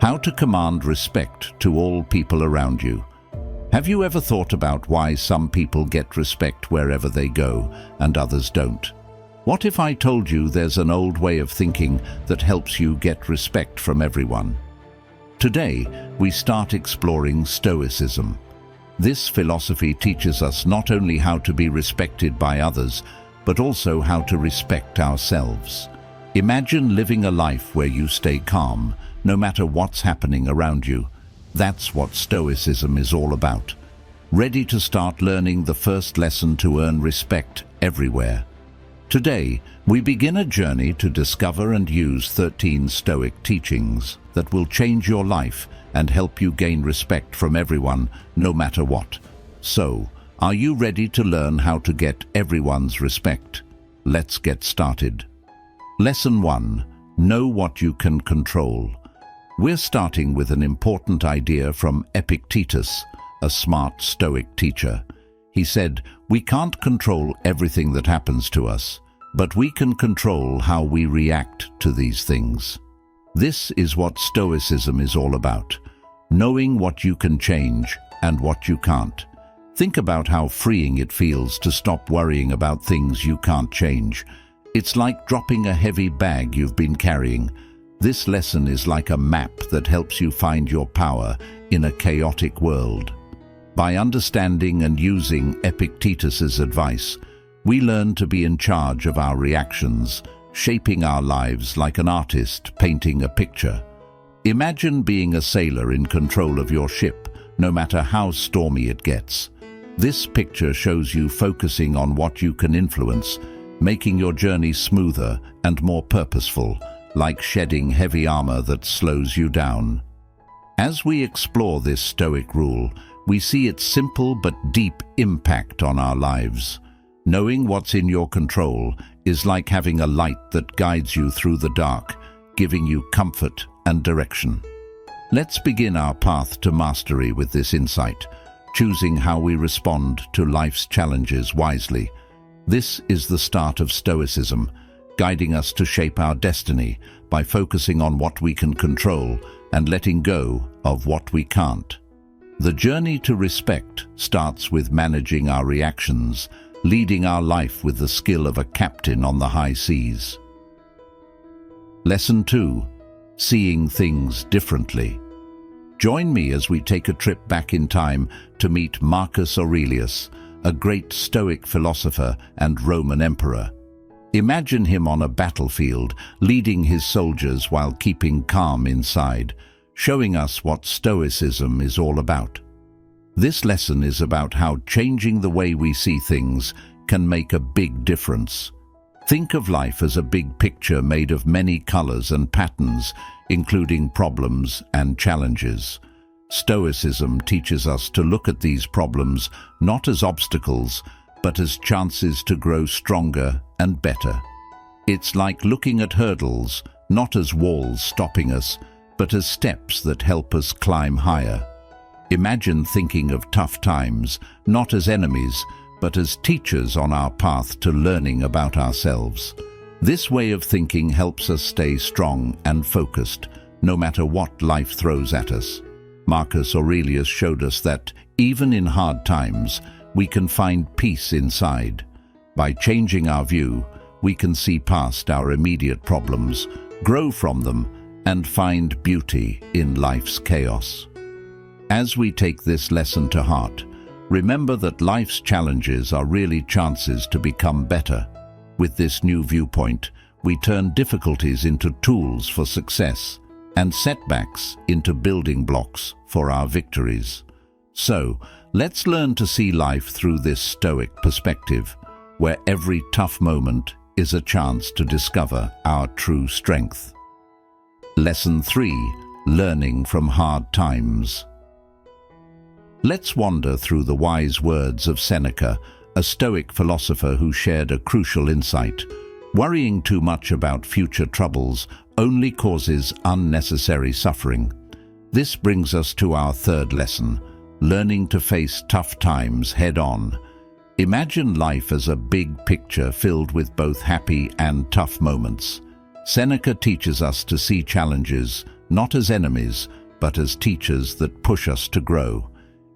How to command respect to all people around you. Have you ever thought about why some people get respect wherever they go and others don't? What if I told you there's an old way of thinking that helps you get respect from everyone? Today, we start exploring Stoicism. This philosophy teaches us not only how to be respected by others, but also how to respect ourselves. Imagine living a life where you stay calm, no matter what's happening around you. That's what Stoicism is all about. Ready to start learning the first lesson to earn respect everywhere. Today, we begin a journey to discover and use 13 Stoic teachings that will change your life and help you gain respect from everyone, no matter what. So, are you ready to learn how to get everyone's respect? Let's get started. Lesson 1. Know what you can control. We're starting with an important idea from Epictetus, a smart Stoic teacher. He said, "We can't control everything that happens to us, but we can control how we react to these things." This is what Stoicism is all about, knowing what you can change and what you can't. Think about how freeing it feels to stop worrying about things you can't change. It's like dropping a heavy bag you've been carrying. This lesson is like a map that helps you find your power in a chaotic world. By understanding and using Epictetus's advice, we learn to be in charge of our reactions, shaping our lives like an artist painting a picture. Imagine being a sailor in control of your ship, no matter how stormy it gets. This picture shows you focusing on what you can influence, making your journey smoother and more purposeful, like shedding heavy armor that slows you down. As we explore this Stoic rule, we see its simple but deep impact on our lives. Knowing what's in your control is like having a light that guides you through the dark, giving you comfort and direction. Let's begin our path to mastery with this insight, choosing how we respond to life's challenges wisely. This is the start of Stoicism, guiding us to shape our destiny by focusing on what we can control and letting go of what we can't. The journey to respect starts with managing our reactions, leading our life with the skill of a captain on the high seas. Lesson 2. Seeing things differently. Join me as we take a trip back in time to meet Marcus Aurelius, a great Stoic philosopher and Roman emperor. Imagine him on a battlefield, leading his soldiers while keeping calm inside, showing us what Stoicism is all about. This lesson is about how changing the way we see things can make a big difference. Think of life as a big picture made of many colors and patterns, including problems and challenges. Stoicism teaches us to look at these problems not as obstacles, but as chances to grow stronger and better. It's like looking at hurdles, not as walls stopping us, but as steps that help us climb higher. Imagine thinking of tough times, not as enemies, but as teachers on our path to learning about ourselves. This way of thinking helps us stay strong and focused, no matter what life throws at us. Marcus Aurelius showed us that, even in hard times, we can find peace inside. By changing our view, we can see past our immediate problems, grow from them, and find beauty in life's chaos. As we take this lesson to heart, remember that life's challenges are really chances to become better. With this new viewpoint, we turn difficulties into tools for success and setbacks into building blocks for our victories. So, let's learn to see life through this Stoic perspective, where every tough moment is a chance to discover our true strength. Lesson 3. Learning from hard times. Let's wander through the wise words of Seneca, a Stoic philosopher who shared a crucial insight. Worrying too much about future troubles only causes unnecessary suffering. This brings us to our third lesson, learning to face tough times head-on. Imagine life as a big picture filled with both happy and tough moments. Seneca teaches us to see challenges not as enemies, but as teachers that push us to grow.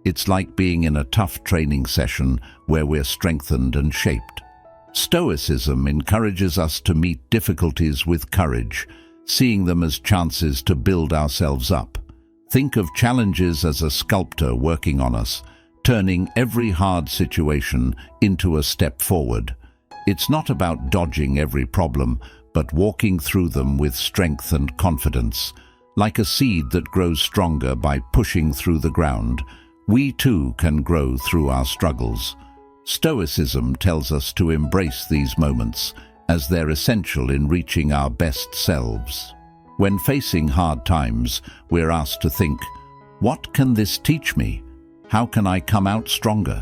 It's like being in a tough training session where we're strengthened and shaped. Stoicism encourages us to meet difficulties with courage, seeing them as chances to build ourselves up. Think of challenges as a sculptor working on us, turning every hard situation into a step forward. It's not about dodging every problem, but walking through them with strength and confidence. Like a seed that grows stronger by pushing through the ground, we too can grow through our struggles. Stoicism tells us to embrace these moments, as they're essential in reaching our best selves. When facing hard times, we're asked to think, what can this teach me? How can I come out stronger?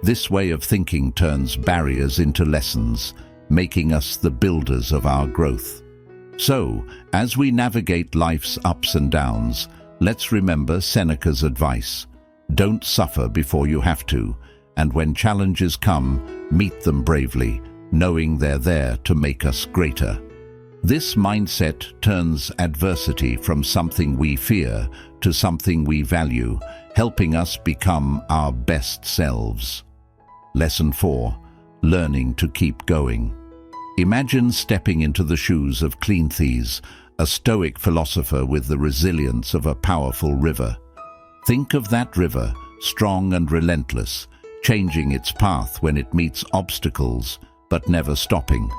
This way of thinking turns barriers into lessons, making us the builders of our growth. So, as we navigate life's ups and downs, let's remember Seneca's advice. Don't suffer before you have to, and when challenges come, meet them bravely, knowing they're there to make us greater. This mindset turns adversity from something we fear to something we value, helping us become our best selves. Lesson 4. Learning to keep going. Imagine stepping into the shoes of Cleanthes, a Stoic philosopher with the resilience of a powerful river. Think of that river, strong and relentless, changing its path when it meets obstacles, but never stopping.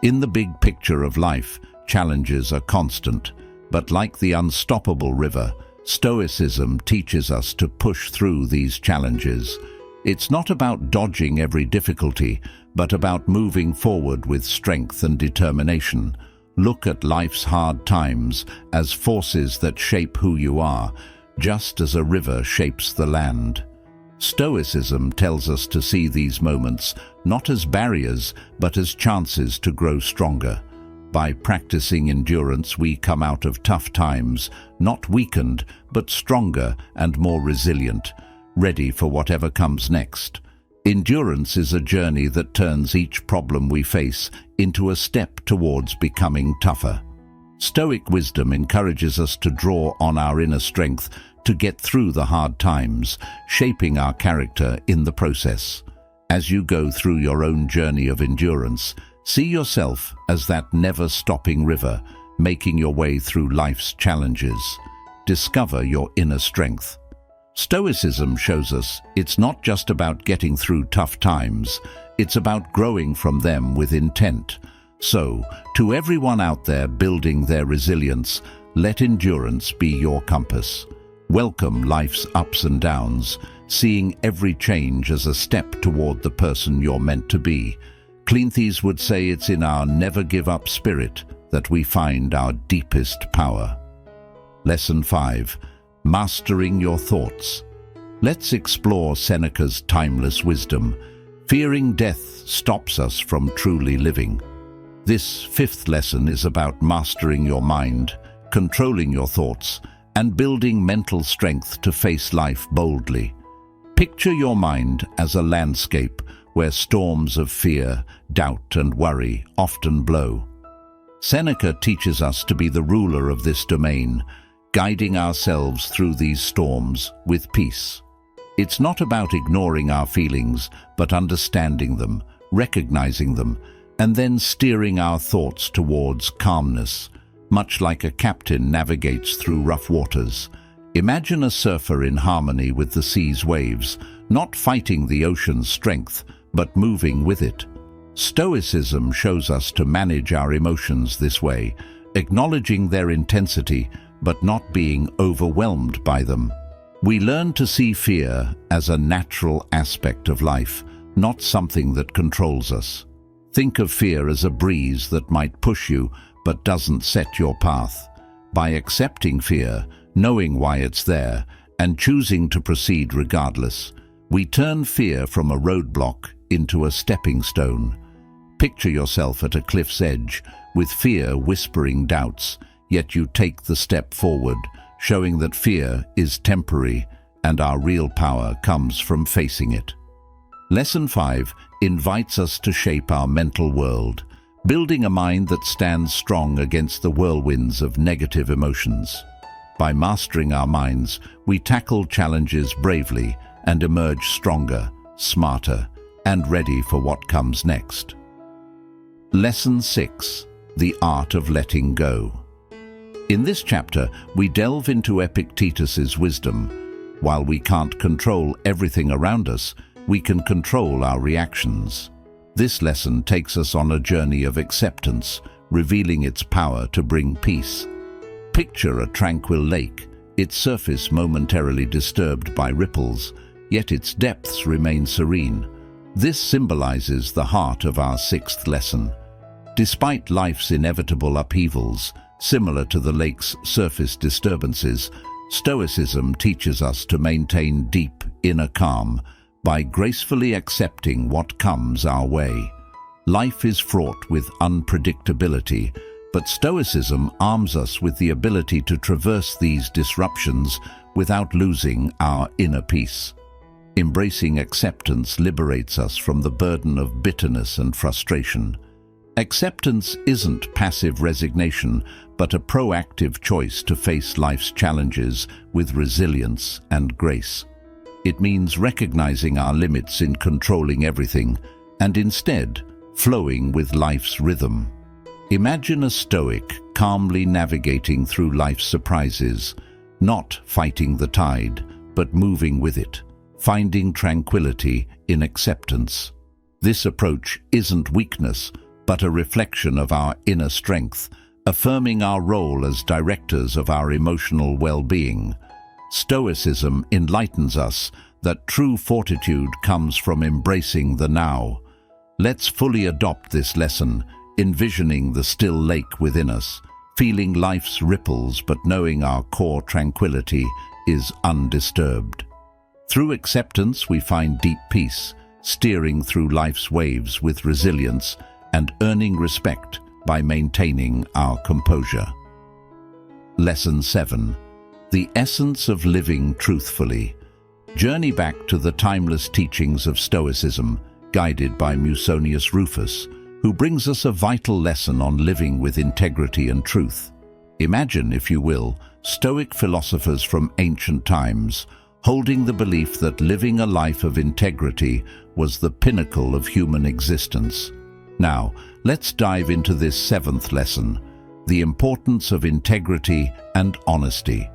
In the big picture of life, challenges are constant, but like the unstoppable river, Stoicism teaches us to push through these challenges. It's not about dodging every difficulty, but about moving forward with strength and determination. Look at life's hard times as forces that shape who you are, just as a river shapes the land. Stoicism tells us to see these moments not as barriers, but as chances to grow stronger. By practicing endurance, we come out of tough times, not weakened, but stronger and more resilient, ready for whatever comes next. Endurance is a journey that turns each problem we face into a step towards becoming tougher. Stoic wisdom encourages us to draw on our inner strength to get through the hard times, shaping our character in the process. As you go through your own journey of endurance, see yourself as that never-stopping river, making your way through life's challenges. Discover your inner strength. Stoicism shows us it's not just about getting through tough times, it's about growing from them with intent. So, to everyone out there building their resilience, let endurance be your compass. Welcome life's ups and downs, seeing every change as a step toward the person you're meant to be. Cleanthes would say it's in our never-give-up spirit that we find our deepest power. Lesson 5. Mastering your thoughts. Let's explore Seneca's timeless wisdom. Fearing death stops us from truly living. This 5th lesson is about mastering your mind, controlling your thoughts, and building mental strength to face life boldly. Picture your mind as a landscape where storms of fear, doubt, and worry often blow. Seneca teaches us to be the ruler of this domain, guiding ourselves through these storms with peace. It's not about ignoring our feelings, but understanding them, recognizing them, and then steering our thoughts towards calmness, much like a captain navigates through rough waters. Imagine a surfer in harmony with the sea's waves, not fighting the ocean's strength, but moving with it. Stoicism shows us to manage our emotions this way, acknowledging their intensity, but not being overwhelmed by them. We learn to see fear as a natural aspect of life, not something that controls us. Think of fear as a breeze that might push you, but doesn't set your path. By accepting fear, knowing why it's there, and choosing to proceed regardless, we turn fear from a roadblock into a stepping stone. Picture yourself at a cliff's edge, with fear whispering doubts, yet you take the step forward, showing that fear is temporary and our real power comes from facing it. Lesson 5 invites us to shape our mental world. building a mind that stands strong against the whirlwinds of negative emotions. By mastering our minds, we tackle challenges bravely and emerge stronger, smarter, and ready for what comes next. Lesson 6: The Art of Letting Go. In this chapter, we delve into Epictetus's wisdom. While we can't control everything around us, we can control our reactions. This lesson takes us on a journey of acceptance, revealing its power to bring peace. Picture a tranquil lake, its surface momentarily disturbed by ripples, yet its depths remain serene. This symbolizes the heart of our sixth lesson. Despite life's inevitable upheavals, similar to the lake's surface disturbances, Stoicism teaches us to maintain deep inner calm by gracefully accepting what comes our way. Life is fraught with unpredictability, but Stoicism arms us with the ability to traverse these disruptions without losing our inner peace. Embracing acceptance liberates us from the burden of bitterness and frustration. Acceptance isn't passive resignation, but a proactive choice to face life's challenges with resilience and grace. It means recognizing our limits in controlling everything and instead flowing with life's rhythm. Imagine a Stoic calmly navigating through life's surprises, not fighting the tide, but moving with it, finding tranquility in acceptance. This approach isn't weakness, but a reflection of our inner strength, affirming our role as directors of our emotional well-being. Stoicism enlightens us that true fortitude comes from embracing the now. Let's fully adopt this lesson, envisioning the still lake within us, feeling life's ripples but knowing our core tranquility is undisturbed. Through acceptance, we find deep peace, steering through life's waves with resilience and earning respect by maintaining our composure. Lesson 7: The Essence of Living Truthfully. Journey back to the timeless teachings of Stoicism, guided by Musonius Rufus, who brings us a vital lesson on living with integrity and truth. Imagine, if you will, Stoic philosophers from ancient times, holding the belief that living a life of integrity was the pinnacle of human existence. Now, let's dive into this seventh lesson: the importance of integrity and honesty.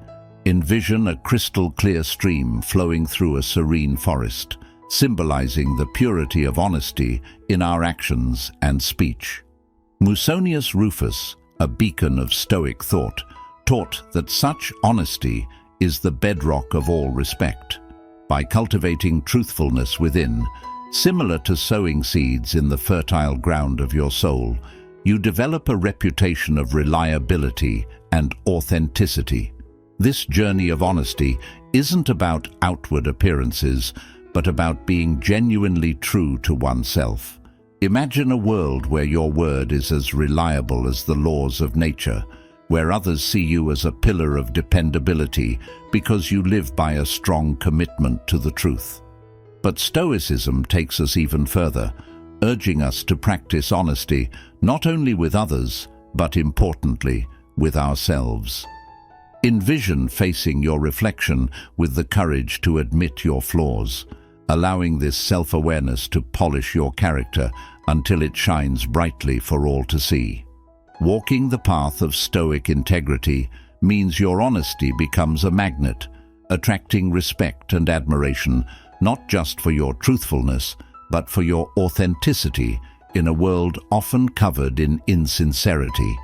Envision a crystal-clear stream flowing through a serene forest, symbolizing the purity of honesty in our actions and speech. Musonius Rufus, a beacon of Stoic thought, taught that such honesty is the bedrock of all respect. By cultivating truthfulness within, similar to sowing seeds in the fertile ground of your soul, you develop a reputation of reliability and authenticity. This journey of honesty isn't about outward appearances, but about being genuinely true to oneself. Imagine a world where your word is as reliable as the laws of nature, where others see you as a pillar of dependability because you live by a strong commitment to the truth. But Stoicism takes us even further, urging us to practice honesty not only with others, but importantly, with ourselves. Envision facing your reflection with the courage to admit your flaws, allowing this self-awareness to polish your character until it shines brightly for all to see. Walking the path of Stoic integrity means your honesty becomes a magnet, attracting respect and admiration, not just for your truthfulness, but for your authenticity in a world often covered in insincerity.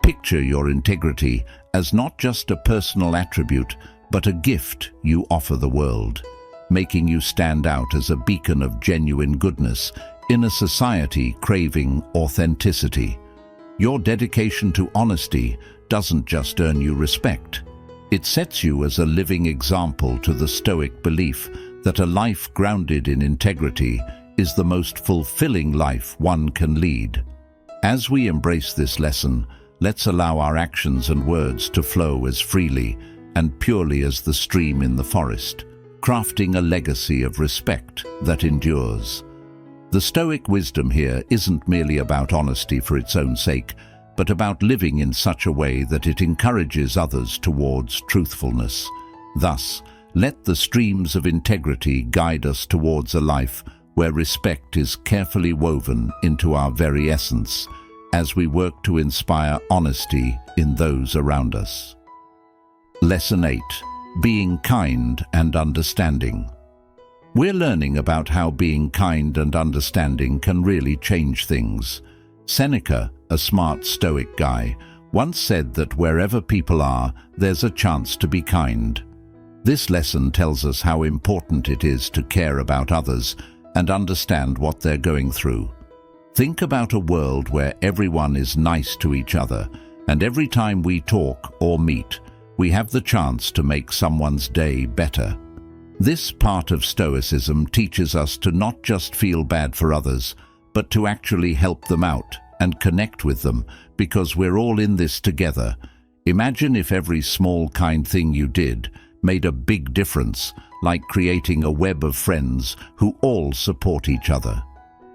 Picture your integrity as not just a personal attribute, but a gift you offer the world, making you stand out as a beacon of genuine goodness in a society craving authenticity. Your dedication to honesty doesn't just earn you respect. It sets you as a living example to the Stoic belief that a life grounded in integrity is the most fulfilling life one can lead. As we embrace this lesson, let's allow our actions and words to flow as freely and purely as the stream in the forest, crafting a legacy of respect that endures. The Stoic wisdom here isn't merely about honesty for its own sake, but about living in such a way that it encourages others towards truthfulness. Thus, let the streams of integrity guide us towards a life where respect is carefully woven into our very essence, as we work to inspire honesty in those around us. Lesson 8. Being kind and understanding. We're learning about how being kind and understanding can really change things. Seneca, a smart Stoic guy, once said that wherever people are, there's a chance to be kind. This lesson tells us how important it is to care about others and understand what they're going through. Think about a world where everyone is nice to each other, and every time we talk or meet, we have the chance to make someone's day better. This part of Stoicism teaches us to not just feel bad for others, but to actually help them out and connect with them, because we're all in this together. Imagine if every small kind thing you did made a big difference, like creating a web of friends who all support each other.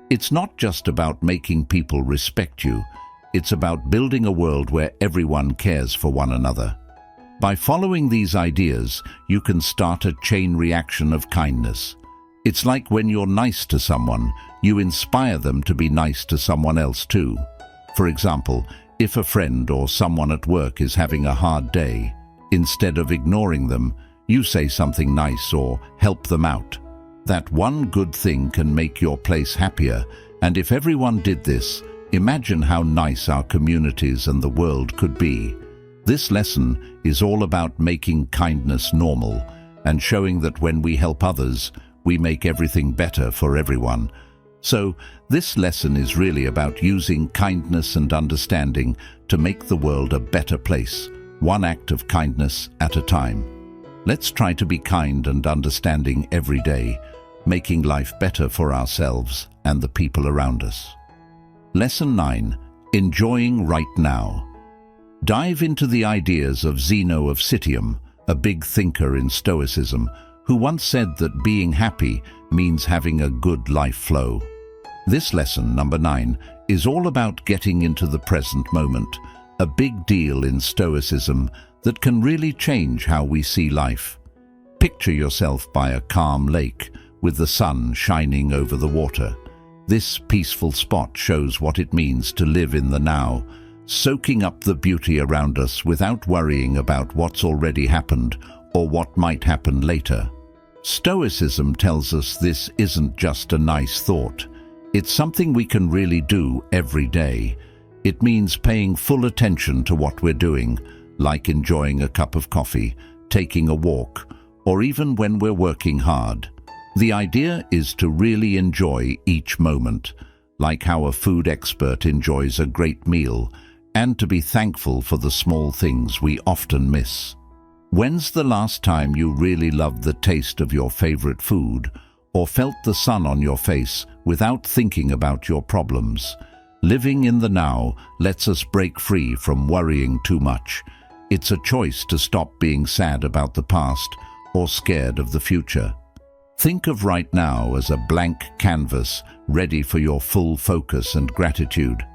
It's not just about making people respect you, it's about building a world where everyone cares for one another. By following these ideas, you can start a chain reaction of kindness. It's like when you're nice to someone, you inspire them to be nice to someone else too. For example, if a friend or someone at work is having a hard day, instead of ignoring them, you say something nice or help them out. That one good thing can make your place happier, and if everyone did this, imagine how nice our communities and the world could be. This lesson is all about making kindness normal and showing that when we help others, we make everything better for everyone. So, this lesson is really about using kindness and understanding to make the world a better place, one act of kindness at a time. Let's try to be kind and understanding every day, making life better for ourselves and the people around us. Lesson 9. Enjoying right now. Dive into the ideas of Zeno of Citium, a big thinker in Stoicism, who once said that being happy means having a good life flow. This lesson, number 9, is all about getting into the present moment, a big deal in Stoicism that can really change how we see life. Picture yourself by a calm lake with the sun shining over the water. This peaceful spot shows what it means to live in the now, soaking up the beauty around us without worrying about what's already happened or what might happen later. Stoicism tells us this isn't just a nice thought. It's something we can really do every day. It means paying full attention to what we're doing, like enjoying a cup of coffee, taking a walk, or even when we're working hard. The idea is to really enjoy each moment, like how a food expert enjoys a great meal, and to be thankful for the small things we often miss. When's the last time you really loved the taste of your favorite food, or felt the sun on your face without thinking about your problems? Living in the now lets us break free from worrying too much. It's a choice to stop being sad about the past or scared of the future. Think of right now as a blank canvas ready for your full focus and gratitude.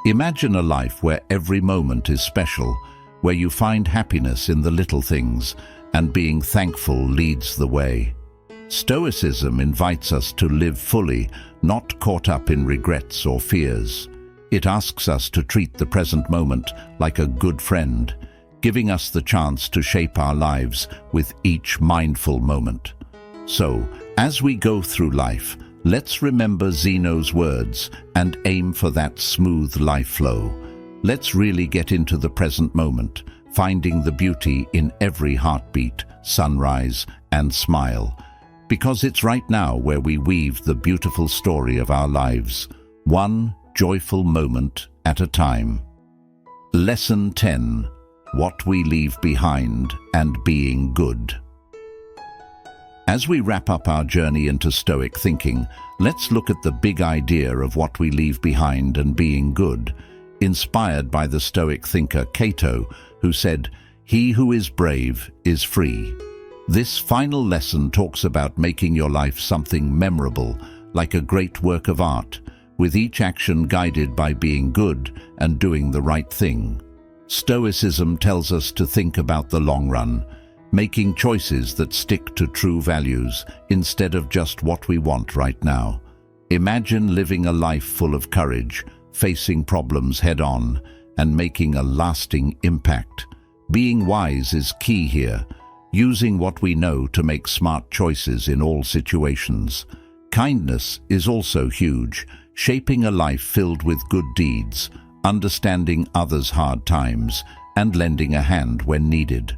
Imagine a life where every moment is special, where you find happiness in the little things, and being thankful leads the way. Stoicism invites us to live fully, not caught up in regrets or fears. It asks us to treat the present moment like a good friend, giving us the chance to shape our lives with each mindful moment. So, as we go through life, let's remember Zeno's words and aim for that smooth life flow. Let's really get into the present moment, finding the beauty in every heartbeat, sunrise, and smile. Because it's right now where we weave the beautiful story of our lives, one joyful moment at a time. Lesson 10. What we leave behind and being good. As we wrap up our journey into Stoic thinking, let's look at the big idea of what we leave behind and being good, inspired by the Stoic thinker Cato, who said, "He who is brave is free." This final lesson talks about making your life something memorable, like a great work of art, with each action guided by being good and doing the right thing. Stoicism tells us to think about the long run, making choices that stick to true values instead of just what we want right now. Imagine living a life full of courage, facing problems head-on, and making a lasting impact. Being wise is key here, using what we know to make smart choices in all situations. Kindness is also huge, shaping a life filled with good deeds, understanding others' hard times, and lending a hand when needed.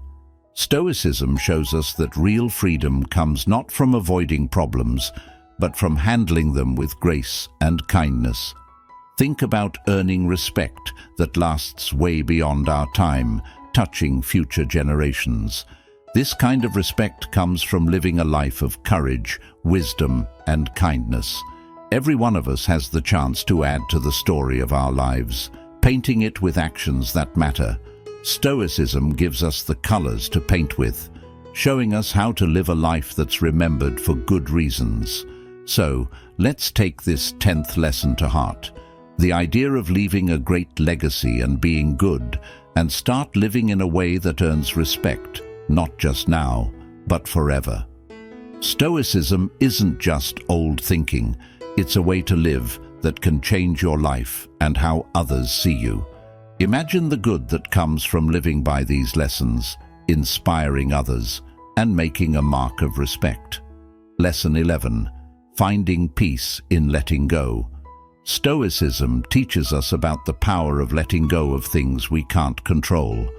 Stoicism shows us that real freedom comes not from avoiding problems, but from handling them with grace and kindness. Think about earning respect that lasts way beyond our time, touching future generations. This kind of respect comes from living a life of courage, wisdom, and kindness. Every one of us has the chance to add to the story of our lives, painting it with actions that matter. Stoicism gives us the colors to paint with, showing us how to live a life that's remembered for good reasons. So, let's take this 10th lesson to heart. The idea of leaving a great legacy and being good, and start living in a way that earns respect, not just now, but forever. Stoicism isn't just old thinking, it's a way to live that can change your life and how others see you. Imagine the good that comes from living by these lessons, inspiring others, and making a mark of respect. Lesson 11. Finding peace in letting go. Stoicism teaches us about the power of letting go of things we can't control.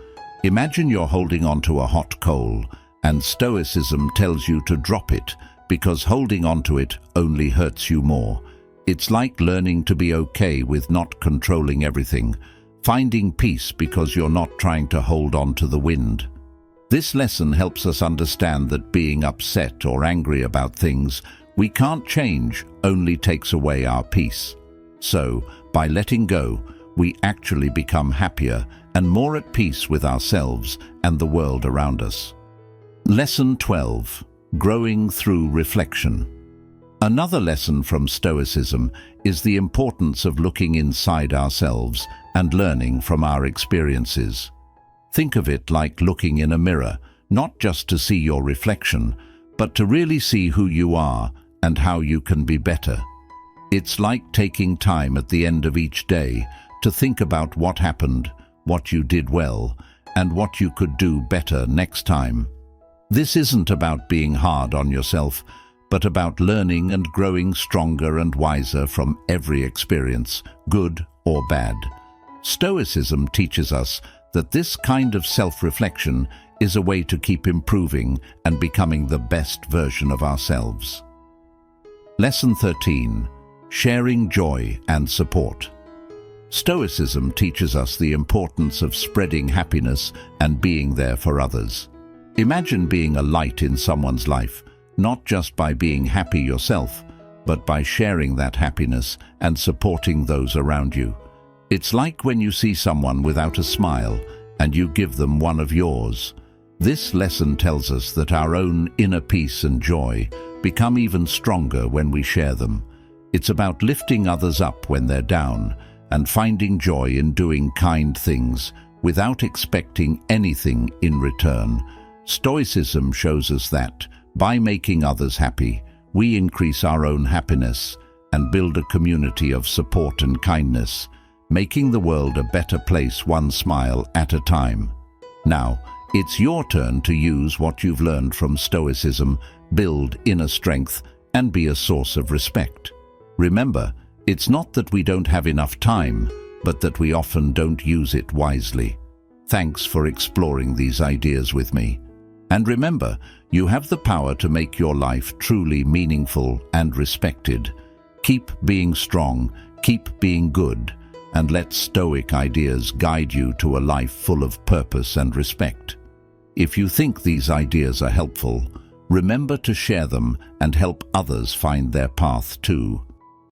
Imagine you're holding onto a hot coal, and Stoicism tells you to drop it because holding onto it only hurts you more. It's like learning to be okay with not controlling everything, finding peace because you're not trying to hold on to the wind. This lesson helps us understand that being upset or angry about things we can't change only takes away our peace. So, by letting go, we actually become happier and more at peace with ourselves and the world around us. Lesson 12. Growing through reflection. Another lesson from Stoicism is the importance of looking inside ourselves and learning from our experiences. Think of it like looking in a mirror, not just to see your reflection, but to really see who you are and how you can be better. It's like taking time at the end of each day to think about what happened, what you did well, and what you could do better next time. This isn't about being hard on yourself, but about learning and growing stronger and wiser from every experience, good or bad. Stoicism teaches us that this kind of self-reflection is a way to keep improving and becoming the best version of ourselves. Lesson 13. Sharing joy and support. Stoicism teaches us the importance of spreading happiness and being there for others. Imagine being a light in someone's life, not just by being happy yourself, but by sharing that happiness and supporting those around you. It's like when you see someone without a smile and you give them one of yours. This lesson tells us that our own inner peace and joy become even stronger when we share them. It's about lifting others up when they're down and finding joy in doing kind things without expecting anything in return. Stoicism shows us that, by making others happy, we increase our own happiness and build a community of support and kindness, making the world a better place one smile at a time. Now, it's your turn to use what you've learned from Stoicism, build inner strength, and be a source of respect. Remember, it's not that we don't have enough time, but that we often don't use it wisely. Thanks for exploring these ideas with me. And remember, you have the power to make your life truly meaningful and respected. Keep being strong, keep being good, and let Stoic ideas guide you to a life full of purpose and respect. If you think these ideas are helpful, remember to share them and help others find their path too.